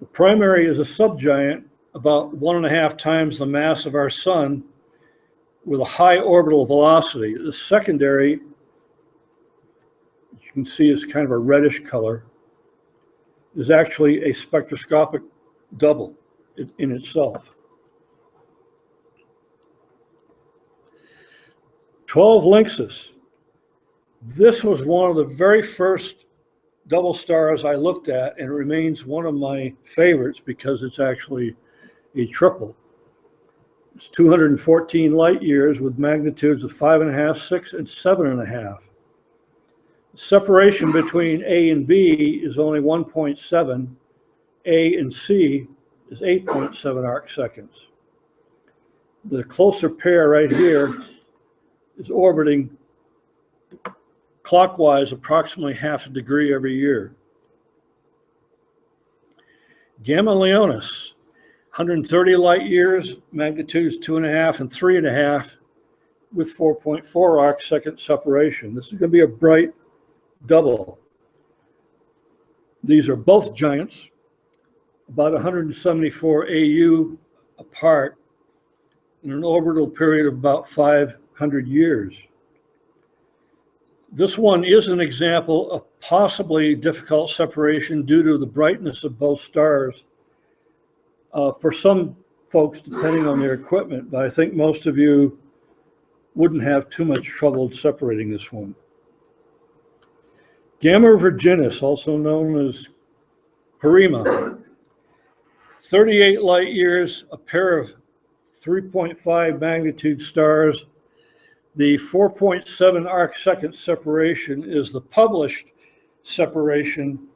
The primary is a subgiant, about 1.5 times the mass of our sun, with a high orbital velocity. The secondary, as you can see, is kind of a reddish color, is actually a spectroscopic double in itself. 12 Lynxus. This was one of the very first double stars I looked at, and it remains one of my favorites because it's actually a triple. It's 214 light years with magnitudes of 5.5, 6, and 7.5. The separation between A and B is only 1.7. A and C is 8.7 arc seconds. The closer pair right here is orbiting clockwise approximately half a degree every year. Gamma Leonis, 130 light years, magnitudes 2.5 and 3.5, with 4.4 arc second separation. This is going to be a bright double. These are both giants, about 174 AU apart in an orbital period of about 500 years. This one is an example of possibly difficult separation due to the brightness of both stars. For some folks, depending on their equipment, but I think most of you wouldn't have too much trouble separating this one. Gamma Virginis, also known as Parima, 38 light years, a pair of 3.5 magnitude stars. The 4.7 arc-second separation is the published separation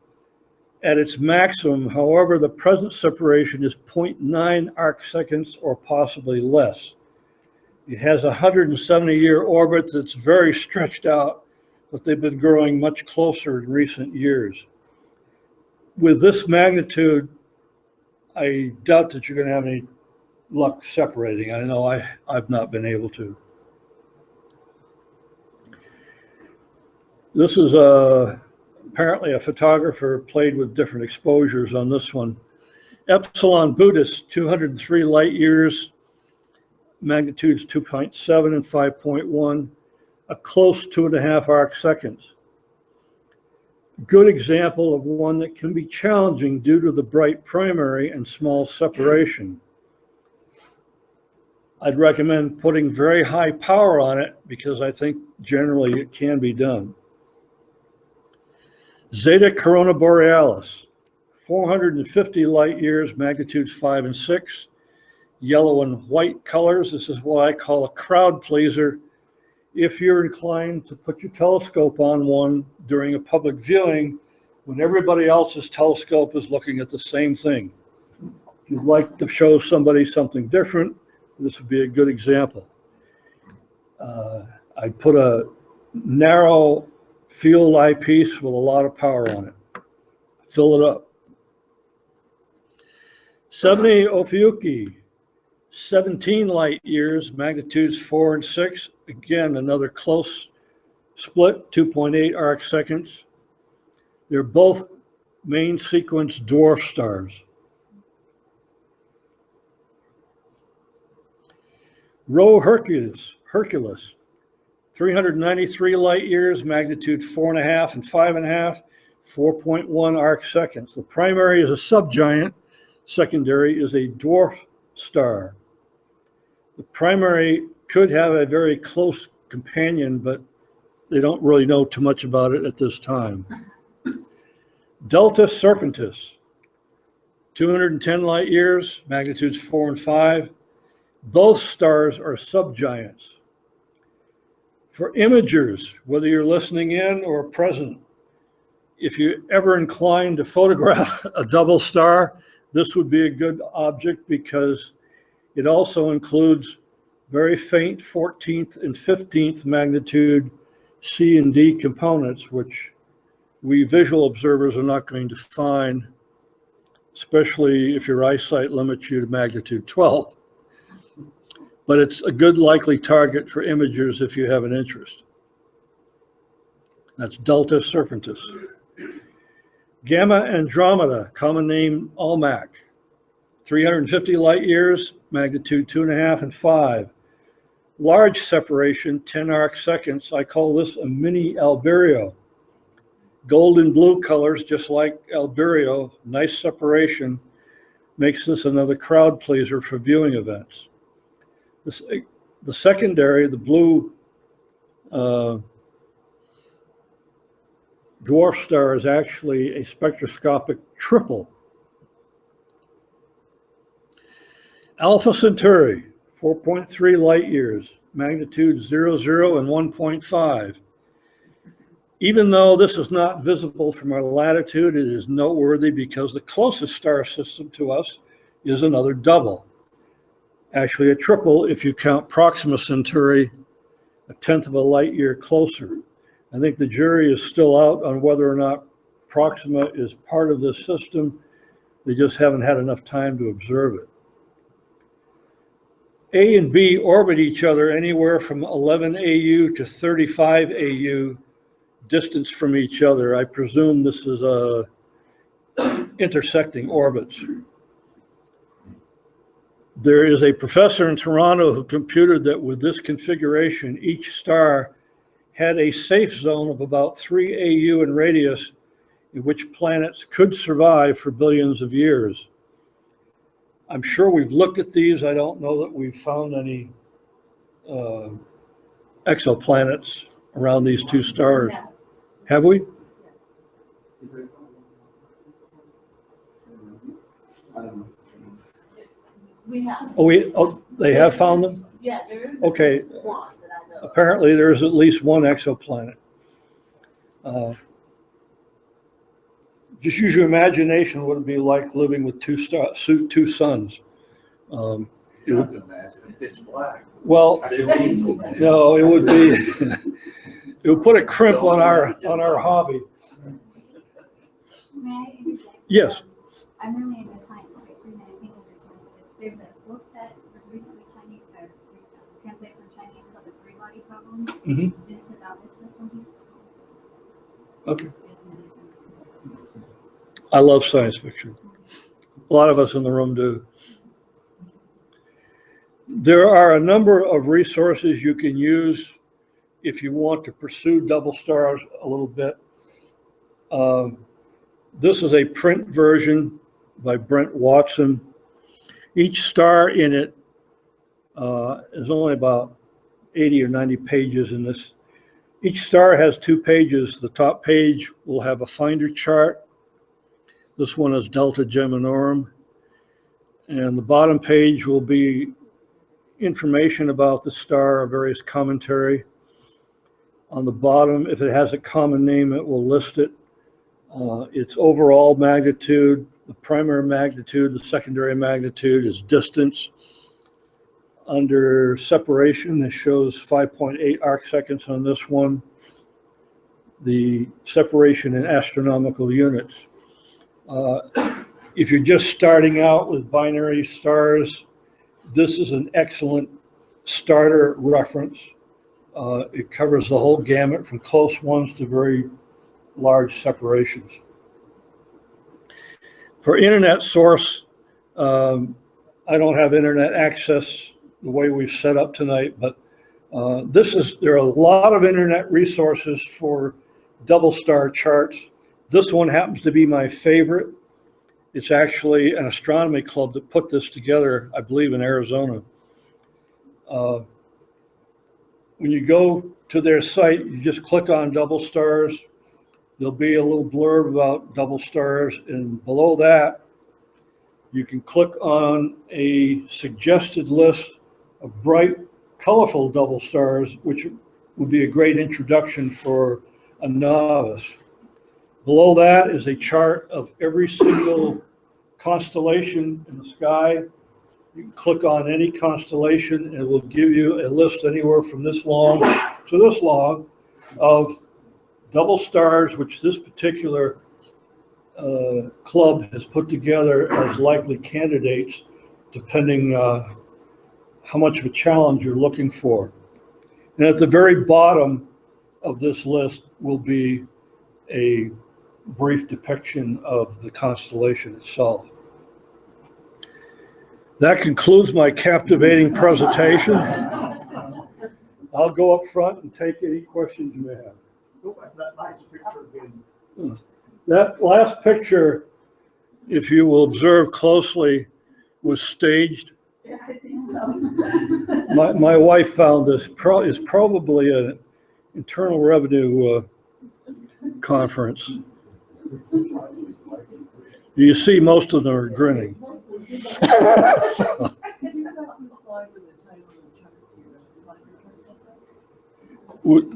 at its maximum. However, the present separation is 0.9 arc-seconds or possibly less. It has a 170-year orbit that's very stretched out, but they've been growing much closer in recent years. With this magnitude, I doubt that you're going to have any luck separating. I know I've not been able to. This is apparently a photographer played with different exposures on this one. Epsilon Buddhist, 203 light years, magnitudes 2.7 and 5.1, a close 2.5 arc-seconds. Good example of one that can be challenging due to the bright primary and small separation. I'd recommend putting very high power on it because I think generally it can be done. Zeta Corona Borealis, 450 light years, magnitudes 5 and 6, yellow and white colors. This is what I call a crowd pleaser. If you're inclined to put your telescope on one during a public viewing, when everybody else's telescope is looking at the same thing. If you'd like to show somebody something different, this would be a good example. I'd put a narrow field eyepiece with a lot of power on it. Fill it up. 70 Ophiuchi, 17 light years, magnitudes 4 and 6. Again, another close split, 2.8 arc-seconds. They're both main sequence dwarf stars. Rho Hercules, 393 light years, magnitude 4.5 and 5.5, 4.1 arc-seconds. The primary is a subgiant, secondary is a dwarf star. The primary could have a very close companion, but they don't really know too much about it at this time. Delta Serpentis, 210 light years, magnitudes 4 and 5. Both stars are subgiants. For imagers, whether you're listening in or present, if you're ever inclined to photograph a double star, this would be a good object because it also includes very faint 14th and 15th magnitude C and D components, which we visual observers are not going to find, especially if your eyesight limits you to magnitude 12. But it's a good likely target for imagers if you have an interest. That's Delta Serpentis. Gamma Andromeda, common name Almach, 350 light years, magnitude 2.5 and 5. Large separation, 10 arc-seconds. I call this a mini Albireo. Gold and blue colors, just like Albireo, nice separation, makes this another crowd pleaser for viewing events. The secondary, the blue dwarf star, is actually a spectroscopic triple. Alpha Centauri, 4.3 light years, magnitude 00 and 1.5. Even though this is not visible from our latitude, it is noteworthy because the closest star system to us is another double. Actually a triple if you count Proxima Centauri, a 1/10 of a light year closer. I think the jury is still out on whether or not Proxima is part of this system. They just haven't had enough time to observe it. A and B orbit each other anywhere from 11 AU to 35 AU distance from each other. I presume this is intersecting orbits. There is a professor in Toronto who computed that with this configuration, each star had a safe zone of about 3 AU in radius in which planets could survive for billions of years. I'm sure we've looked at these. I don't know that we've found any exoplanets around these two stars. Have we? I don't know. We have. Oh, they have found them? Yeah, there is. Okay. One that I know of. Apparently, there's at least one exoplanet. Just use your imagination what it'd be like living with two suns. You don't have to imagine, it's black. Well, no, it would be, it would put a crimp on our hobby. May I interject? Yes. I'm really into science fiction, and I think there's a book that was recently translated from Chinese called The Three-Body Problem. Mhm. And it's about this system here. It's cool. Okay. I love science fiction. A lot of us in the room do. There are a number of resources you can use if you want to pursue double stars a little bit. This is a print version by Brent Watson. Each star in it is only about 80 or 90 pages in this. Each star has 2 pages. The top page will have a finder chart. This one is Delta Geminorum. And the bottom page will be information about the star, various commentary. On the bottom, if it has a common name, it will list it. Its overall magnitude, the primary magnitude, the secondary magnitude is distance. Under separation, it shows 5.8 arc seconds on this one. The separation in astronomical units. If you're just starting out with binary stars, this is an excellent starter reference. It covers the whole gamut from close ones to very large separations. For internet source, I don't have internet access the way we've set up tonight, but there are a lot of internet resources for double star charts. This one happens to be my favorite. It's actually an astronomy club that put this together, I believe, in Arizona. When you go to their site, you just click on double stars. There'll be a little blurb about double stars, and below that, you can click on a suggested list of bright, colorful double stars, which would be a great introduction for a novice. Below that is a chart of every single constellation in the sky. You can click on any constellation and it will give you a list anywhere from this long to this long of double stars, which this particular club has put together as likely candidates, depending how much of a challenge you're looking for. And at the very bottom of this list will be a brief depiction of the constellation itself. That concludes my captivating presentation. I'll go up front and take any questions you may have. That nice picture again. That last picture, if you will observe closely, was staged. Yeah, I think so. My wife found this is probably an Internal Revenue conference. You see most of them are grinning.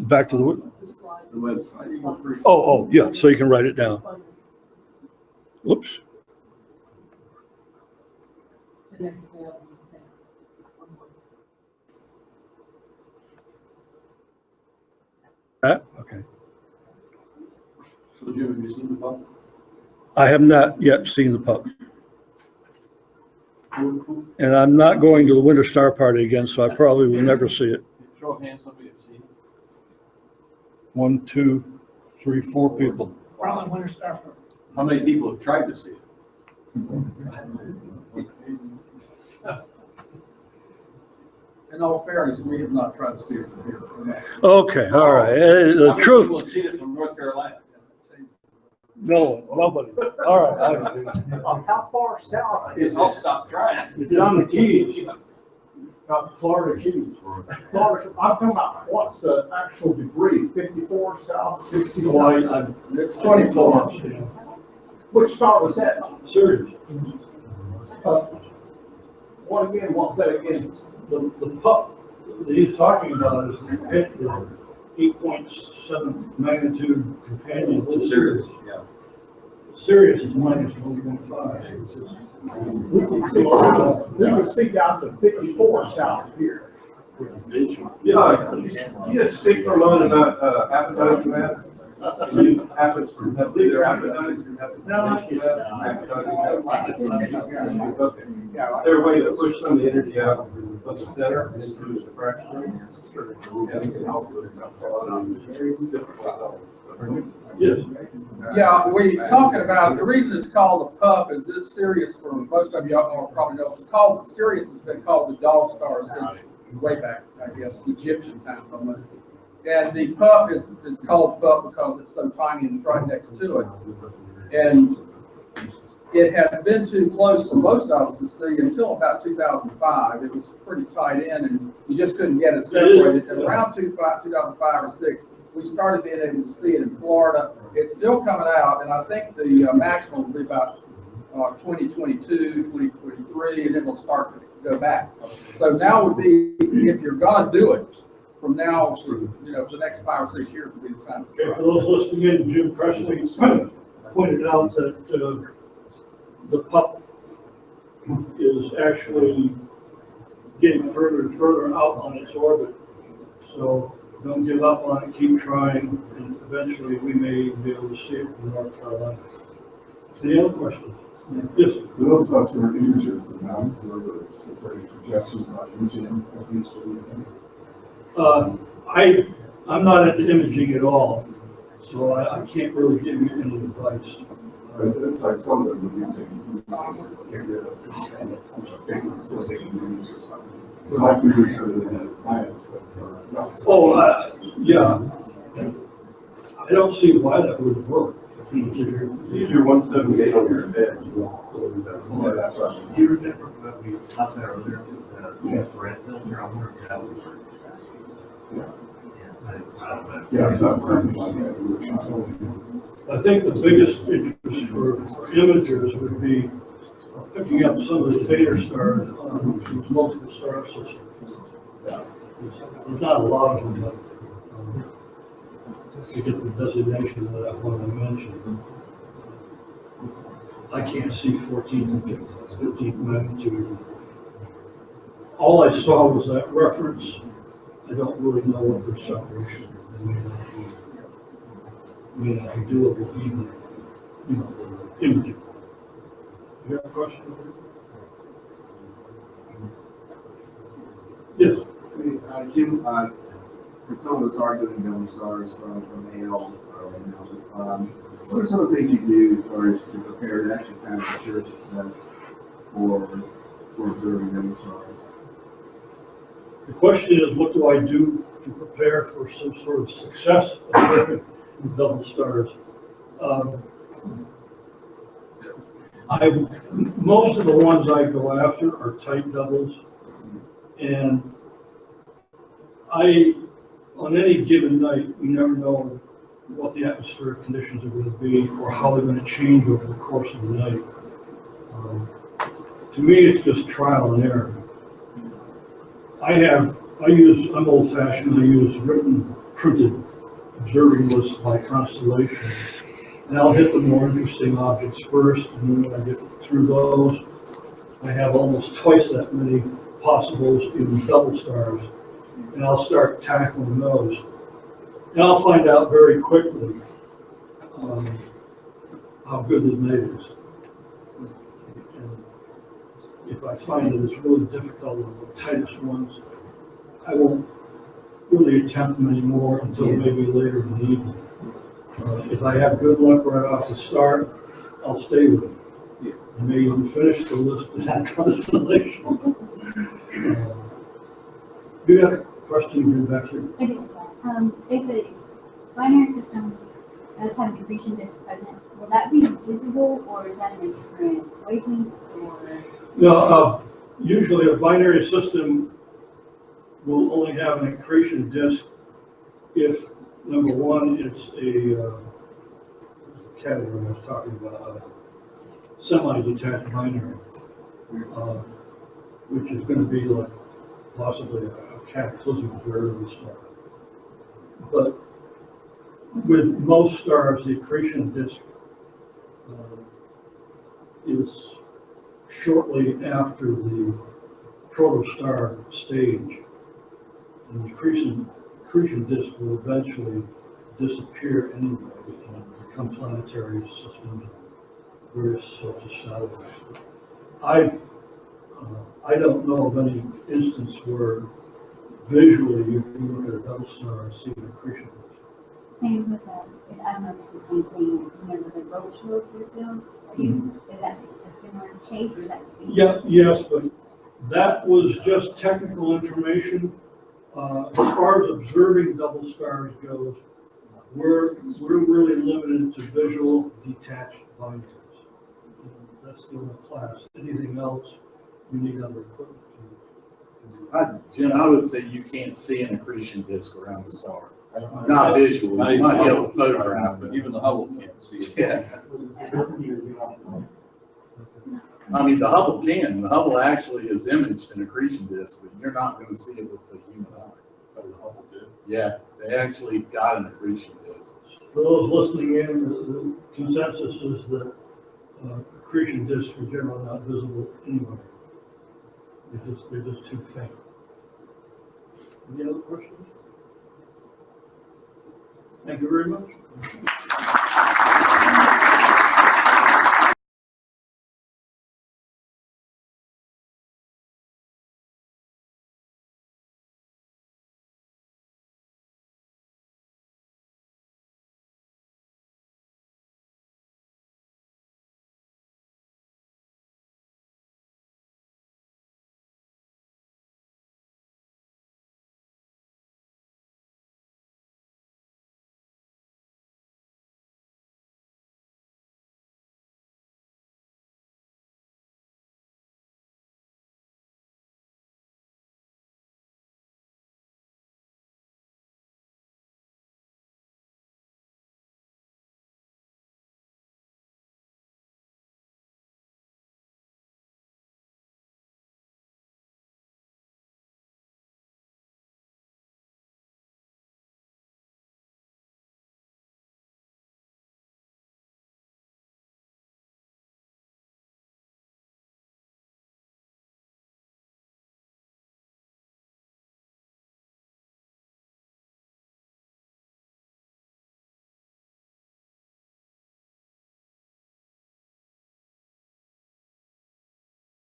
Back to the website. oh, yeah, so you can write it down. Whoops. Okay. So Jim, have you seen the pup? I have not yet seen the pup. And I'm not going to the Winter Star Party again, so I probably will never see it. Show of hands, somebody have seen it. 1, 2, 3, 4 people. Probably winter star. How many people have tried to see it? In all fairness, we have not tried to see it from here. Okay, all right. How The many truth, people have seen it from North Carolina? no, nobody. All right. How far south Guess I'll stop trying. It's on the Keys, Florida Keys. Florida, I'm talking about what's the actual degree, 54 south, 60 Oh, south? It's 24. Which star was that? Serious. What again, what was that again? The pup that he's talking about is the 8.7 magnitude companion to Sirius. Yeah. Sirius is minus 1.5. We can see down to 54 south here. Yeah, you just speak for a moment about appetite commands. You have their appetite. Okay. Their way to push some of the energy out of the center into the fracture. Yes. Yeah, we talking about, the reason it's called a pup is that Sirius, for most of you all probably know, Sirius has been called the dog star since way back, I guess, Egyptian times almost. And the pup is called pup because it's so tiny and it's right next to it. And it has been too close for most of us to see until about 2005. It was pretty tight in and you just couldn't get it separated. And around 2005 or 6, we started being able to see it in Florida. It's still coming out, and I think the maximum will be about 2022, 2023, and it will start to go back. So now would be, if you're gonna do it, from now to, for the next 5 or 6 years would be the time to Okay, try. for those listening in, Jim Presley pointed out that the pup is actually getting further and further out on its orbit. So don't give up on it, keep trying, and eventually we may be able to see it from North Carolina. Any other questions? Yes. For those of us who are imagers and not observers, is there any suggestions on imaging of these for these things? I'm not into imaging at all, so I can't really give you any advice. But it's like some of them are using. Like we do for the plants, but for. Oh, yeah. I don't see why that would work. Use your 178 on your bed. Yeah, that's right. You remember when we talked about earlier, the infrared filter, I wonder if that would work. I don't know. Yeah, something like that. I think the biggest interest for imagers would be picking up some of the fader stars on these multiple star systems. There's not a lot of them, but to get the designation of that one I mentioned. I can't see 14th and 15th magnitude. All I saw was that reference. I don't really know what their separation is. I mean, I can do it with even, imaging. You have a question? Yes. Jim, for someone that's arguing double stars from AL, what are some of the things you do or to prepare to actually kind of ensure success for observing double stars? The question is, what do I do to prepare for some sort of success observing double stars? Most of the ones I go after are tight doubles, and on any given night, you never know what the atmospheric conditions are going to be or how they're going to change over the course of the night. To me, it's just trial and error. I'm old fashioned, I use written, printed observing lists by constellation. And I'll hit the more interesting objects first, and then when I get through those, I have almost twice that many possibles in double stars. And I'll start tackling those. And I'll find out very quickly how good the night is. And if I find that it's really difficult with the tightest ones, I won't really attempt them anymore until maybe later in the evening. if I have good luck right off the start, I'll stay with it. Yeah. I may even finish the list of that constellation. You have a question, back here? I do. If the binary system does have an accretion disk present, will that be visible or is that in a different wavelength or? No, usually a binary system will only have an accretion disk if, number one, it's a category I was talking about, semi-detached binary, which is going to be like possibly a cataclysm wherever we start. But with most stars, the accretion disk is shortly after the protostar stage. And the accretion disk will eventually disappear anyway and become planetary systems, various sorts of satellites. I don't know of any instance where visually you can look at a double star and see an accretion disk. Same with I don't know if it's the same thing, you know, with the roach lobes are filled. Is that a similar case or is that the same? Yeah, yes, but that was just technical information. As far as observing double stars goes, we're really limited to visual detached binaries. That's the only class. Anything else, you need other equipment to do. Jim, I would say you can't see an accretion disk around the star. Not visually, you might be able to photograph it. Even the Hubble can't see it. Yeah. I mean, the Hubble can. The Hubble actually is imaged an accretion disk, but you're not going to see it with the human eye. Oh, the Hubble did. Yeah, they actually got an accretion disk. For those listening in, the consensus is that accretion disks are generally not visible anyway. They're just too faint. Any other questions? Thank you very much.